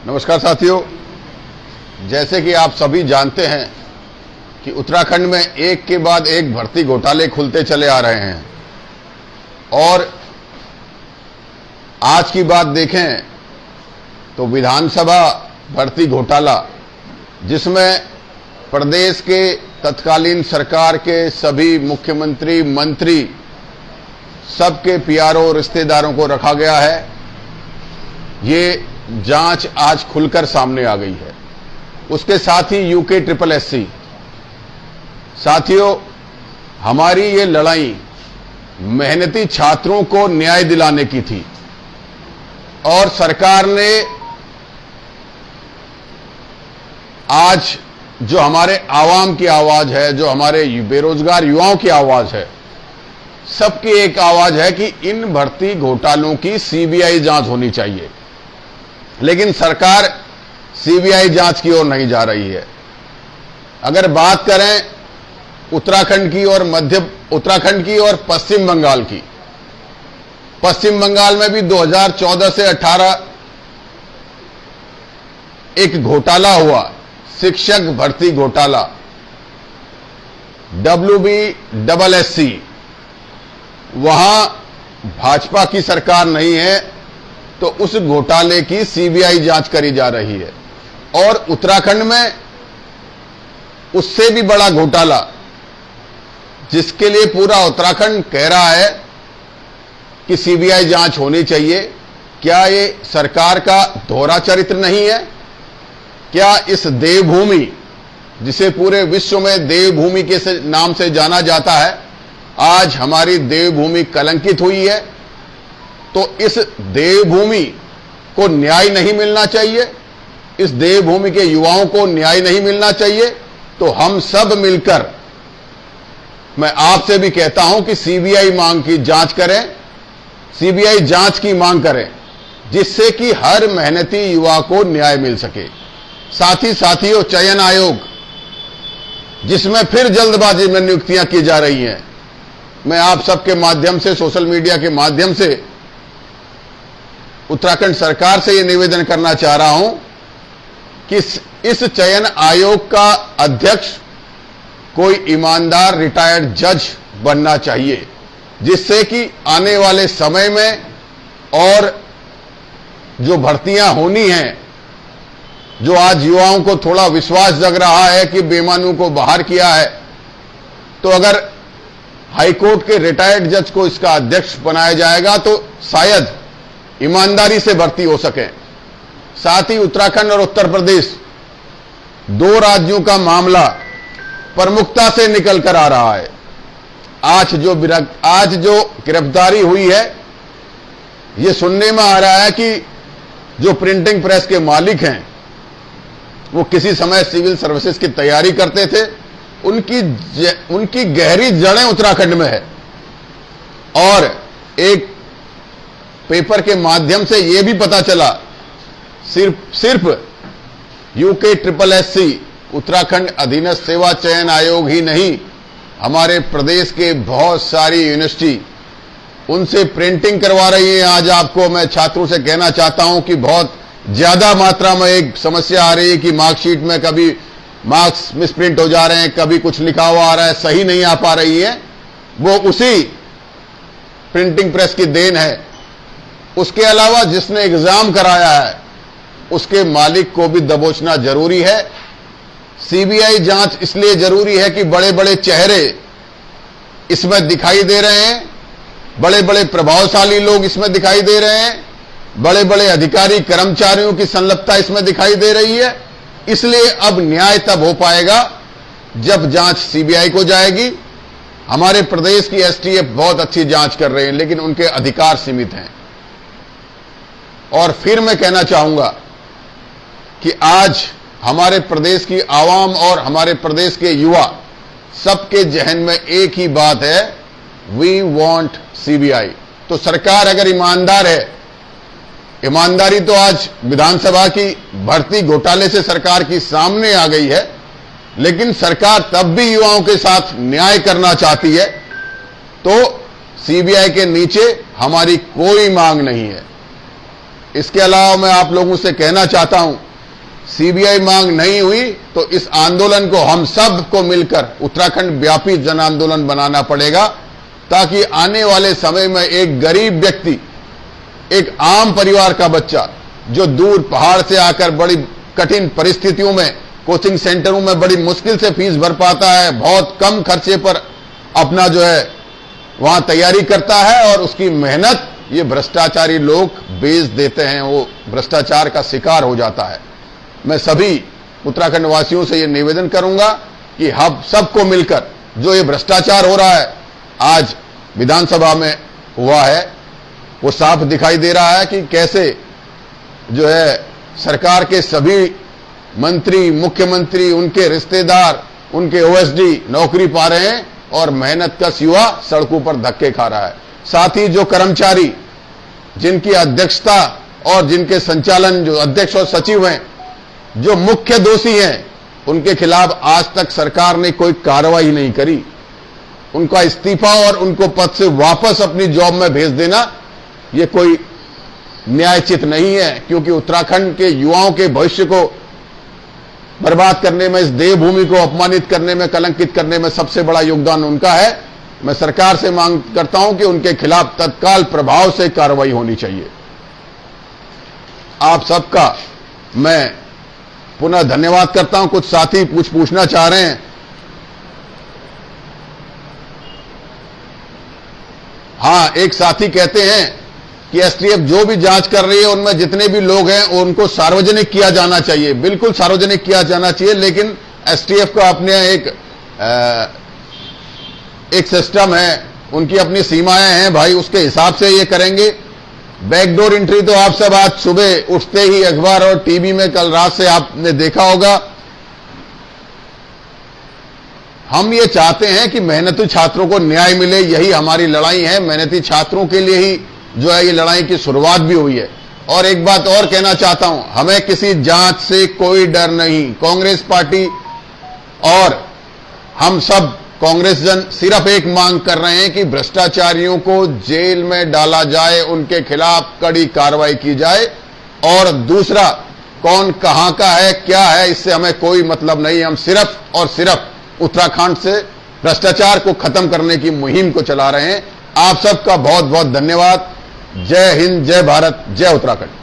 नमस्कार साथियों, जैसे कि आप सभी जानते हैं कि उत्तराखंड में एक के बाद एक भर्ती घोटाले खुलते चले आ रहे हैं। और आज की बात देखें तो विधानसभा भर्ती घोटाला, जिसमें प्रदेश के तत्कालीन सरकार के सभी मुख्यमंत्री, मंत्री, सबके पीआरओ रिश्तेदारों को रखा गया है। ये जांच आज खुलकर सामने आ गई है। उसके साथ ही यूके ट्रिपल एससी। साथियों, हमारी ये लड़ाई मेहनती छात्रों को न्याय दिलाने की थी और सरकार ने आज जो हमारे आवाम की आवाज है, जो हमारे बेरोजगार युवाओं की आवाज है, सबकी एक आवाज है कि इन भर्ती घोटालों की सीबीआई जांच होनी चाहिए। लेकिन सरकार सीबीआई जांच की ओर नहीं जा रही है। अगर बात करें उत्तराखंड की और पश्चिम बंगाल की, पश्चिम बंगाल में भी 2014 से 18 एक घोटाला हुआ, शिक्षक भर्ती घोटाला, WBSSC। वहां भाजपा की सरकार नहीं है तो उस घोटाले की सीबीआई जांच करी जा रही है। और उत्तराखंड में उससे भी बड़ा घोटाला, जिसके लिए पूरा उत्तराखंड कह रहा है कि सीबीआई जांच होनी चाहिए। क्या ये सरकार का दोहरा चरित्र नहीं है? क्या इस देवभूमि, जिसे पूरे विश्व में देवभूमि के नाम से जाना जाता है, आज हमारी देवभूमि कलंकित हुई है? तो इस देवभूमि को न्याय नहीं मिलना चाहिए, इस देवभूमि के युवाओं को न्याय नहीं मिलना चाहिए। तो हम सब मिलकर, मैं आपसे भी कहता हूं कि सीबीआई मांग की जांच करें, सीबीआई जांच की मांग करें, जिससे कि हर मेहनती युवा को न्याय मिल सके। साथियों, चयन आयोग, जिसमें फिर जल्दबाजी में नियुक्तियां की जा रही हैं, मैं आप सबके माध्यम से, सोशल मीडिया के माध्यम से उत्तराखंड सरकार से यह निवेदन करना चाह रहा हूं कि इस चयन आयोग का अध्यक्ष कोई ईमानदार रिटायर्ड जज बनना चाहिए, जिससे कि आने वाले समय में और जो भर्तियां होनी हैं, जो आज युवाओं को थोड़ा विश्वास जग रहा है कि बेईमानों को बाहर किया है, तो अगर हाईकोर्ट के रिटायर्ड जज को इसका अध्यक्ष बनाया जाएगा तो शायद ईमानदारी से भर्ती हो सके। साथ ही उत्तराखंड और उत्तर प्रदेश, दो राज्यों का मामला प्रमुखता से निकल कर आ रहा है। आज जो गिरफ्तारी हुई है, यह सुनने में आ रहा है कि जो प्रिंटिंग प्रेस के मालिक हैं, वो किसी समय सिविल सर्विसेज की तैयारी करते थे। उनकी गहरी जड़ें उत्तराखंड में है। और एक पेपर के माध्यम से यह भी पता चला, सिर्फ यूके ट्रिपल एससी, उत्तराखंड अधीनस्थ सेवा चयन आयोग ही नहीं, हमारे प्रदेश के बहुत सारी यूनिवर्सिटी उनसे प्रिंटिंग करवा रही है। आज आपको मैं छात्रों से कहना चाहता हूं कि बहुत ज्यादा मात्रा में एक समस्या आ रही है कि मार्कशीट में कभी मार्क्स मिसप्रिंट हो जा रहे हैं, कभी कुछ लिखा हुआ आ रहा है, सही नहीं आ पा रही है। वो उसी प्रिंटिंग प्रेस की देन है। उसके अलावा जिसने एग्जाम कराया है, उसके मालिक को भी दबोचना जरूरी है। सीबीआई जांच इसलिए जरूरी है कि बड़े बड़े चेहरे इसमें दिखाई दे रहे हैं, बड़े बड़े प्रभावशाली लोग इसमें दिखाई दे रहे हैं, बड़े बड़े अधिकारी कर्मचारियों की संलिप्तता इसमें दिखाई दे रही है। इसलिए अब न्याय तब हो पाएगा जब जांच सीबीआई को जाएगी। हमारे प्रदेश की एसटीएफ बहुत अच्छी जांच कर रहे हैं, लेकिन उनके अधिकार सीमित हैं। और फिर मैं कहना चाहूंगा कि आज हमारे प्रदेश की आवाम और हमारे प्रदेश के युवा, सबके जहन में एक ही बात है, वी वांट सीबीआई। तो सरकार अगर ईमानदार है, ईमानदारी तो आज विधानसभा की भर्ती घोटाले से सरकार की सामने आ गई है, लेकिन सरकार तब भी युवाओं के साथ न्याय करना चाहती है। तो सीबीआई के नीचे हमारी कोई मांग नहीं है। इसके अलावा मैं आप लोगों से कहना चाहता हूं, सीबीआई मांग नहीं हुई तो इस आंदोलन को हम सब को मिलकर उत्तराखंड व्यापी जन आंदोलन बनाना पड़ेगा, ताकि आने वाले समय में एक गरीब व्यक्ति, एक आम परिवार का बच्चा जो दूर पहाड़ से आकर बड़ी कठिन परिस्थितियों में कोचिंग सेंटरों में बड़ी मुश्किल से फीस भर पाता है, बहुत कम खर्चे पर अपना जो है वहां तैयारी करता है, और उसकी मेहनत ये भ्रष्टाचारी लोग बेच देते हैं, वो भ्रष्टाचार का शिकार हो जाता है। मैं सभी उत्तराखंड वासियों से ये निवेदन करूंगा कि हम सबको मिलकर जो ये भ्रष्टाचार हो रहा है, आज विधानसभा में हुआ है, वो साफ दिखाई दे रहा है कि कैसे जो है सरकार के सभी मंत्री, मुख्यमंत्री, उनके रिश्तेदार, उनके ओएसडी नौकरी पा रहे हैं और मेहनत का युवा सड़कों पर धक्के खा रहा है। साथ ही जो कर्मचारी जिनकी अध्यक्षता और जिनके संचालन, जो अध्यक्ष और सचिव हैं, जो मुख्य दोषी हैं, उनके खिलाफ आज तक सरकार ने कोई कार्रवाई नहीं करी। उनका इस्तीफा और उनको पद से वापस अपनी जॉब में भेज देना ये कोई न्यायोचित नहीं है, क्योंकि उत्तराखंड के युवाओं के भविष्य को बर्बाद करने में, इस देवभूमि को अपमानित करने में, कलंकित करने में सबसे बड़ा योगदान उनका है। मैं सरकार से मांग करता हूं कि उनके खिलाफ तत्काल प्रभाव से कार्रवाई होनी चाहिए। आप सबका मैं पुनः धन्यवाद करता हूं। कुछ साथी पूछना चाह रहे हैं। हां, एक साथी कहते हैं कि एसटीएफ जो भी जांच कर रही है उनमें जितने भी लोग हैं उनको सार्वजनिक किया जाना चाहिए। बिल्कुल सार्वजनिक किया जाना चाहिए, लेकिन एसटीएफ का अपने एक सिस्टम है, उनकी अपनी सीमाएं हैं भाई, उसके हिसाब से ये करेंगे। बैकडोर एंट्री तो आप सब आज सुबह उठते ही अखबार और टीवी में कल रात से आपने देखा होगा। हम ये चाहते हैं कि मेहनती छात्रों को न्याय मिले, यही हमारी लड़ाई है। मेहनती छात्रों के लिए ही जो है ये लड़ाई की शुरुआत भी हुई है। और एक बात और कहना चाहता हूं, हमें किसी जांच से कोई डर नहीं। कांग्रेस पार्टी और हम सब कांग्रेस जन सिर्फ एक मांग कर रहे हैं कि भ्रष्टाचारियों को जेल में डाला जाए, उनके खिलाफ कड़ी कार्रवाई की जाए। और दूसरा, कौन कहां का है, क्या है, इससे हमें कोई मतलब नहीं। हम सिर्फ और सिर्फ उत्तराखंड से भ्रष्टाचार को खत्म करने की मुहिम को चला रहे हैं। आप सबका बहुत बहुत धन्यवाद। जय हिंद, जय भारत, जय उत्तराखंड।